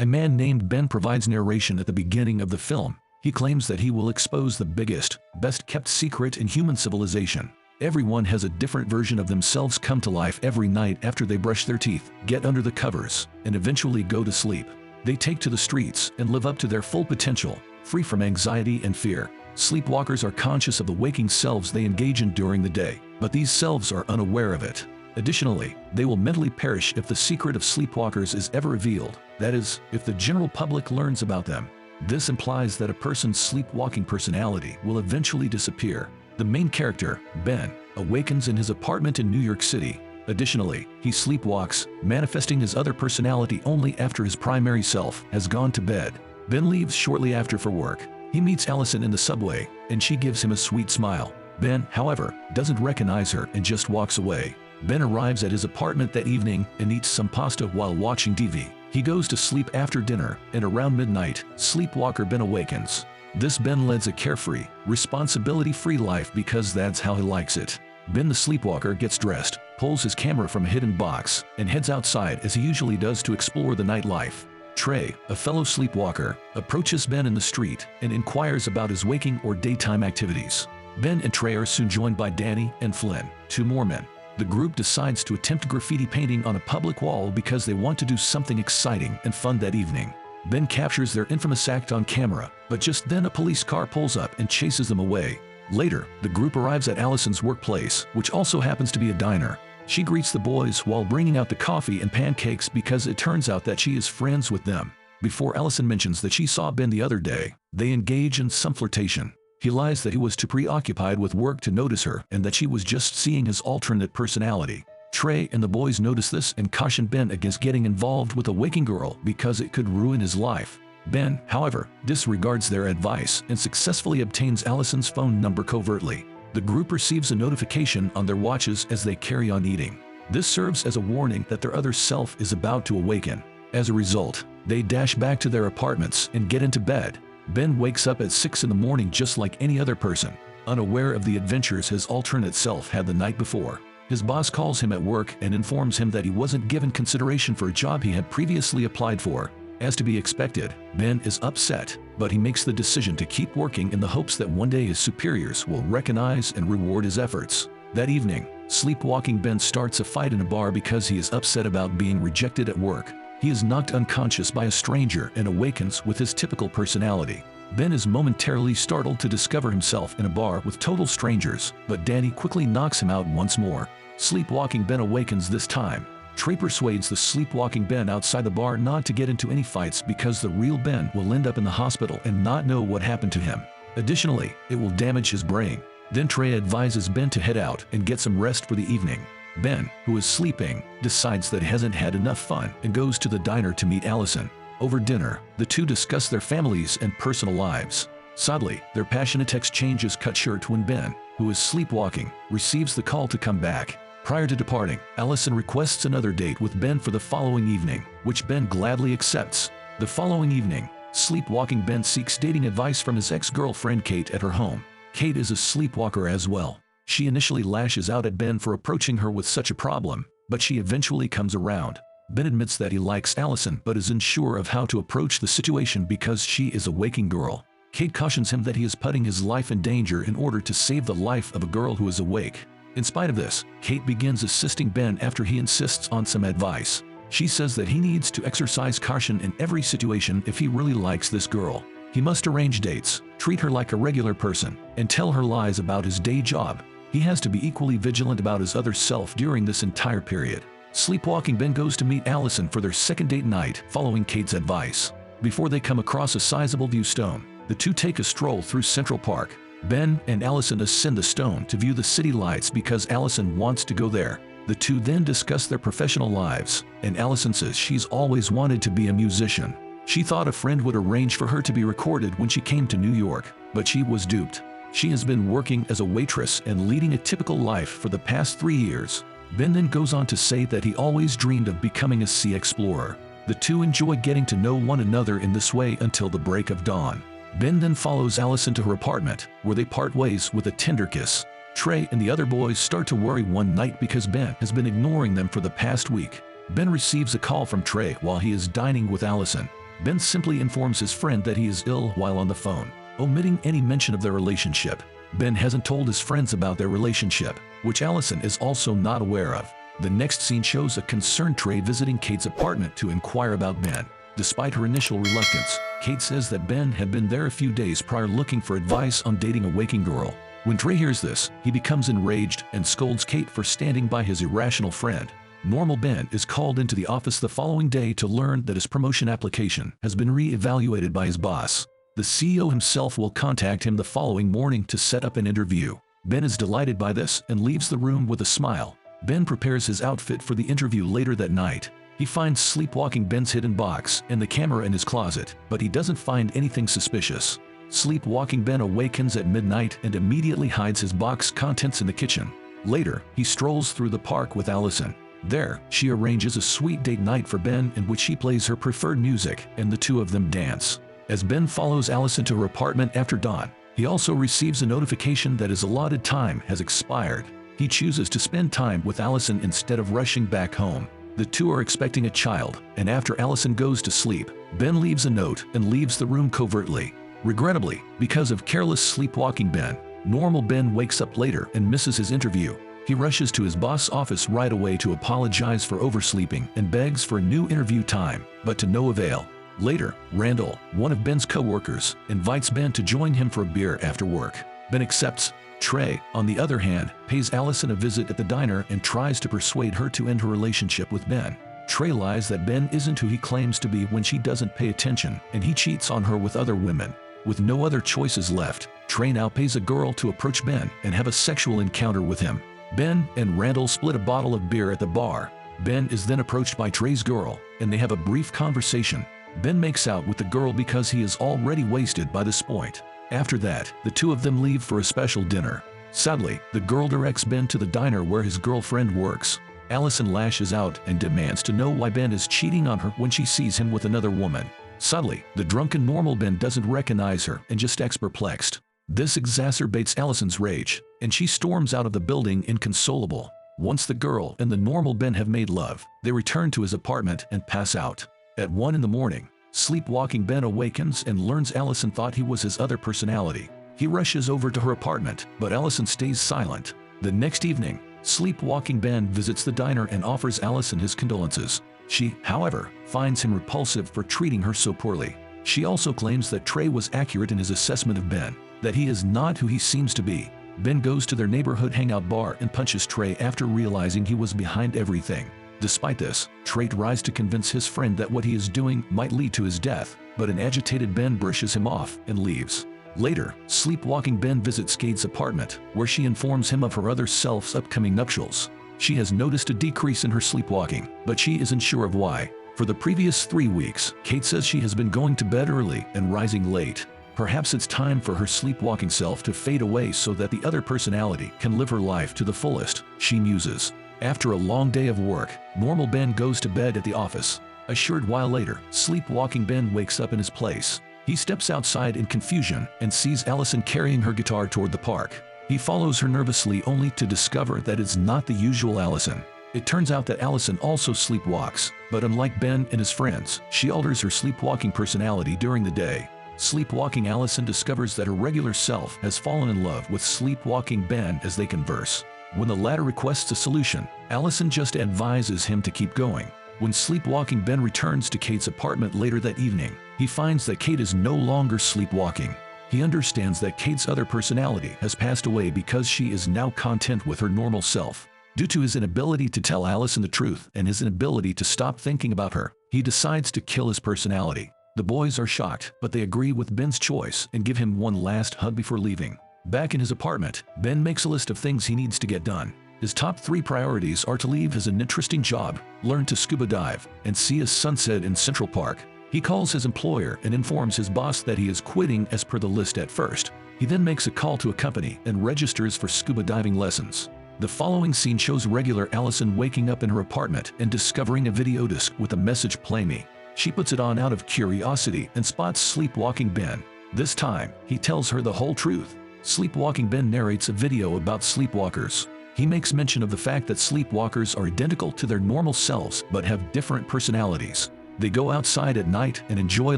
A man named Ben provides narration at the beginning of the film. He claims that he will expose the biggest, best-kept secret in human civilization. Everyone has a different version of themselves come to life every night after they brush their teeth, get under the covers, and eventually go to sleep. They take to the streets and live up to their full potential, free from anxiety and fear. Sleepwalkers are conscious of the waking selves they engage in during the day, but these selves are unaware of it. Additionally, they will mentally perish if the secret of sleepwalkers is ever revealed, that is, if the general public learns about them. This implies that a person's sleepwalking personality will eventually disappear. The main character, Ben, awakens in his apartment in New York City. Additionally, he sleepwalks, manifesting his other personality only after his primary self has gone to bed. Ben leaves shortly after for work. He meets Allison in the subway, and she gives him a sweet smile. Ben, however, doesn't recognize her and just walks away. Ben arrives at his apartment that evening and eats some pasta while watching TV. He goes to sleep after dinner, and around midnight, sleepwalker Ben awakens. This Ben leads a carefree, responsibility-free life because that's how he likes it. Ben the sleepwalker gets dressed, pulls his camera from a hidden box, and heads outside as he usually does to explore the nightlife. Trey, a fellow sleepwalker, approaches Ben in the street and inquires about his waking or daytime activities. Ben and Trey are soon joined by Danny and Flynn, two more men. The group decides to attempt graffiti painting on a public wall because they want to do something exciting and fun that evening. Ben captures their infamous act on camera, but just then a police car pulls up and chases them away. Later, the group arrives at Allison's workplace, which also happens to be a diner. She greets the boys while bringing out the coffee and pancakes because it turns out that she is friends with them. Before Allison mentions that she saw Ben the other day, they engage in some flirtation. He lies that he was too preoccupied with work to notice her and that she was just seeing his alternate personality. Trey and the boys notice this and caution Ben against getting involved with a waking girl because it could ruin his life. Ben, however, disregards their advice and successfully obtains Allison's phone number covertly. The group receives a notification on their watches as they carry on eating. This serves as a warning that their other self is about to awaken. As a result, they dash back to their apartments and get into bed. Ben wakes up at 6 in the morning just like any other person, unaware of the adventures his alternate self had the night before. His boss calls him at work and informs him that he wasn't given consideration for a job he had previously applied for. As to be expected, Ben is upset, but he makes the decision to keep working in the hopes that one day his superiors will recognize and reward his efforts. That evening, sleepwalking Ben starts a fight in a bar because he is upset about being rejected at work. He is knocked unconscious by a stranger and awakens with his typical personality. Ben is momentarily startled to discover himself in a bar with total strangers, but Danny quickly knocks him out once more. Sleepwalking Ben awakens this time. Trey persuades the sleepwalking Ben outside the bar not to get into any fights because the real Ben will end up in the hospital and not know what happened to him. Additionally, it will damage his brain. Then Trey advises Ben to head out and get some rest for the evening. Ben, who is sleeping, decides that he hasn't had enough fun and goes to the diner to meet Allison. Over dinner, the two discuss their families and personal lives. Sadly, their passionate exchange is cut short when Ben, who is sleepwalking, receives the call to come back. Prior to departing, Allison requests another date with Ben for the following evening, which Ben gladly accepts. The following evening, sleepwalking Ben seeks dating advice from his ex-girlfriend Kate at her home. Kate is a sleepwalker as well. She initially lashes out at Ben for approaching her with such a problem, but she eventually comes around. Ben admits that he likes Allison but is unsure of how to approach the situation because she is a waking girl. Kate cautions him that he is putting his life in danger in order to save the life of a girl who is awake. In spite of this, Kate begins assisting Ben after he insists on some advice. She says that he needs to exercise caution in every situation if he really likes this girl. He must arrange dates, treat her like a regular person, and tell her lies about his day job. He has to be equally vigilant about his other self during this entire period. Sleepwalking Ben goes to meet Allison for their second date night following Kate's advice. Before they come across a sizable view stone, the two take a stroll through Central Park. Ben and Allison ascend the stone to view the city lights because Allison wants to go there. The two then discuss their professional lives, and Allison says she's always wanted to be a musician. She thought a friend would arrange for her to be recorded when she came to New York, but she was duped. She has been working as a waitress and leading a typical life for the past 3 years. Ben then goes on to say that he always dreamed of becoming a sea explorer. The two enjoy getting to know one another in this way until the break of dawn. Ben then follows Allison to her apartment, where they part ways with a tender kiss. Trey and the other boys start to worry one night because Ben has been ignoring them for the past week. Ben receives a call from Trey while he is dining with Allison. Ben simply informs his friend that he is ill while on the phone, omitting any mention of their relationship. Ben hasn't told his friends about their relationship, which Allison is also not aware of. The next scene shows a concerned Trey visiting Kate's apartment to inquire about Ben. Despite her initial reluctance, Kate says that Ben had been there a few days prior looking for advice on dating a waking girl. When Trey hears this, he becomes enraged and scolds Kate for standing by his irrational friend. Normal Ben is called into the office the following day to learn that his promotion application has been re-evaluated by his boss. The CEO himself will contact him the following morning to set up an interview. Ben is delighted by this and leaves the room with a smile. Ben prepares his outfit for the interview later that night. He finds sleepwalking Ben's hidden box and the camera in his closet, but he doesn't find anything suspicious. Sleepwalking Ben awakens at midnight and immediately hides his box contents in the kitchen. Later, he strolls through the park with Allison. There, she arranges a sweet date night for Ben in which she plays her preferred music and the two of them dance. As Ben follows Allison to her apartment after dawn, he also receives a notification that his allotted time has expired. He chooses to spend time with Allison instead of rushing back home. The two are expecting a child, and after Allison goes to sleep, Ben leaves a note and leaves the room covertly. Regrettably, because of careless sleepwalking Ben, normal Ben wakes up later and misses his interview. He rushes to his boss' office right away to apologize for oversleeping and begs for a new interview time, but to no avail. Later, Randall, one of Ben's co-workers, invites Ben to join him for a beer after work. Ben accepts. Trey, on the other hand, pays Allison a visit at the diner and tries to persuade her to end her relationship with Ben. Trey lies that Ben isn't who he claims to be when she doesn't pay attention, and he cheats on her with other women. With no other choices left, Trey now pays a girl to approach Ben and have a sexual encounter with him. Ben and Randall split a bottle of beer at the bar. Ben is then approached by Trey's girl, and they have a brief conversation. Ben makes out with the girl because he is already wasted by this point. After that, the two of them leave for a special dinner. Sadly, the girl directs Ben to the diner where his girlfriend works. Allison lashes out and demands to know why Ben is cheating on her when she sees him with another woman. Sadly, the drunken normal Ben doesn't recognize her and just acts perplexed. This exacerbates Allison's rage, and she storms out of the building inconsolable. Once the girl and the normal Ben have made love, they return to his apartment and pass out. At 1 in the morning, sleepwalking Ben awakens and learns Allison thought he was his other personality. He rushes over to her apartment, but Allison stays silent. The next evening, sleepwalking Ben visits the diner and offers Allison his condolences. She, however, finds him repulsive for treating her so poorly. She also claims that Trey was accurate in his assessment of Ben, that he is not who he seems to be. Ben goes to their neighborhood hangout bar and punches Trey after realizing he was behind everything. Despite this, Trey tries to convince his friend that what he is doing might lead to his death, but an agitated Ben brushes him off and leaves. Later, sleepwalking Ben visits Kate's apartment, where she informs him of her other self's upcoming nuptials. She has noticed a decrease in her sleepwalking, but she isn't sure of why. For the previous 3 weeks, Kate says she has been going to bed early and rising late. Perhaps it's time for her sleepwalking self to fade away so that the other personality can live her life to the fullest, she muses. After a long day of work, normal Ben goes to bed at the office. A short while later, sleepwalking Ben wakes up in his place. He steps outside in confusion and sees Allison carrying her guitar toward the park. He follows her nervously only to discover that it's not the usual Allison. It turns out that Allison also sleepwalks, but unlike Ben and his friends, she alters her sleepwalking personality during the day. Sleepwalking Allison discovers that her regular self has fallen in love with sleepwalking Ben as they converse. When the latter requests a solution, Allison just advises him to keep going. When sleepwalking Ben returns to Kate's apartment later that evening, he finds that Kate is no longer sleepwalking. He understands that Kate's other personality has passed away because she is now content with her normal self. Due to his inability to tell Allison the truth and his inability to stop thinking about her, he decides to kill his personality. The boys are shocked, but they agree with Ben's choice and give him one last hug before leaving. Back in his apartment, Ben makes a list of things he needs to get done. His top 3 priorities are to leave his interesting job, learn to scuba dive, and see a sunset in Central Park. He calls his employer and informs his boss that he is quitting as per the list at first. He then makes a call to a company and registers for scuba diving lessons. The following scene shows regular Allison waking up in her apartment and discovering a video disc with a message "Play me." She puts it on out of curiosity and spots sleepwalking Ben. This time, he tells her the whole truth. Sleepwalking Ben narrates a video about sleepwalkers. He makes mention of the fact that sleepwalkers are identical to their normal selves but have different personalities. They go outside at night and enjoy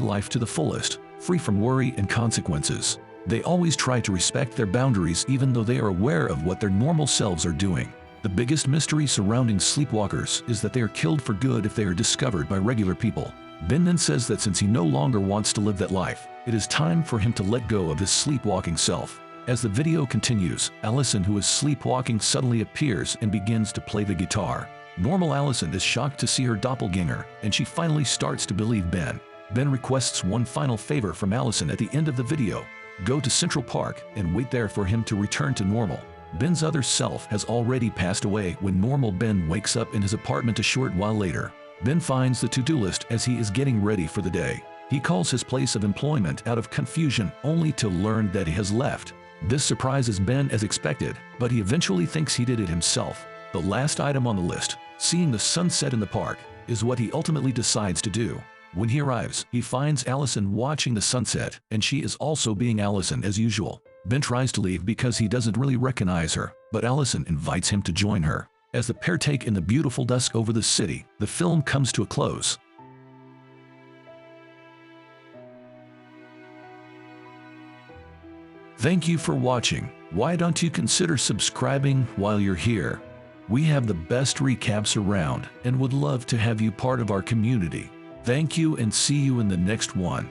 life to the fullest, free from worry and consequences. They always try to respect their boundaries even though they are aware of what their normal selves are doing. The biggest mystery surrounding sleepwalkers is that they are killed for good if they are discovered by regular people. Ben then says that since he no longer wants to live that life, it is time for him to let go of his sleepwalking self. As the video continues, Allison, who is sleepwalking, suddenly appears and begins to play the guitar. Normal Allison is shocked to see her doppelganger, and she finally starts to believe Ben. Ben requests one final favor from Allison at the end of the video: go to Central Park and wait there for him to return to normal. Ben's other self has already passed away when normal Ben wakes up in his apartment a short while later. Ben finds the to-do list as he is getting ready for the day. He calls his place of employment out of confusion, only to learn that he has left. This surprises Ben as expected, but he eventually thinks he did it himself. The last item on the list, seeing the sunset in the park, is what he ultimately decides to do. When he arrives, he finds Allison watching the sunset, and she is also being Allison as usual. Ben tries to leave because he doesn't really recognize her, but Allison invites him to join her. As the pair take in the beautiful dusk over the city, the film comes to a close. Thank you for watching. Why don't you consider subscribing while you're here? We have the best recaps around and would love to have you part of our community. Thank you and see you in the next one.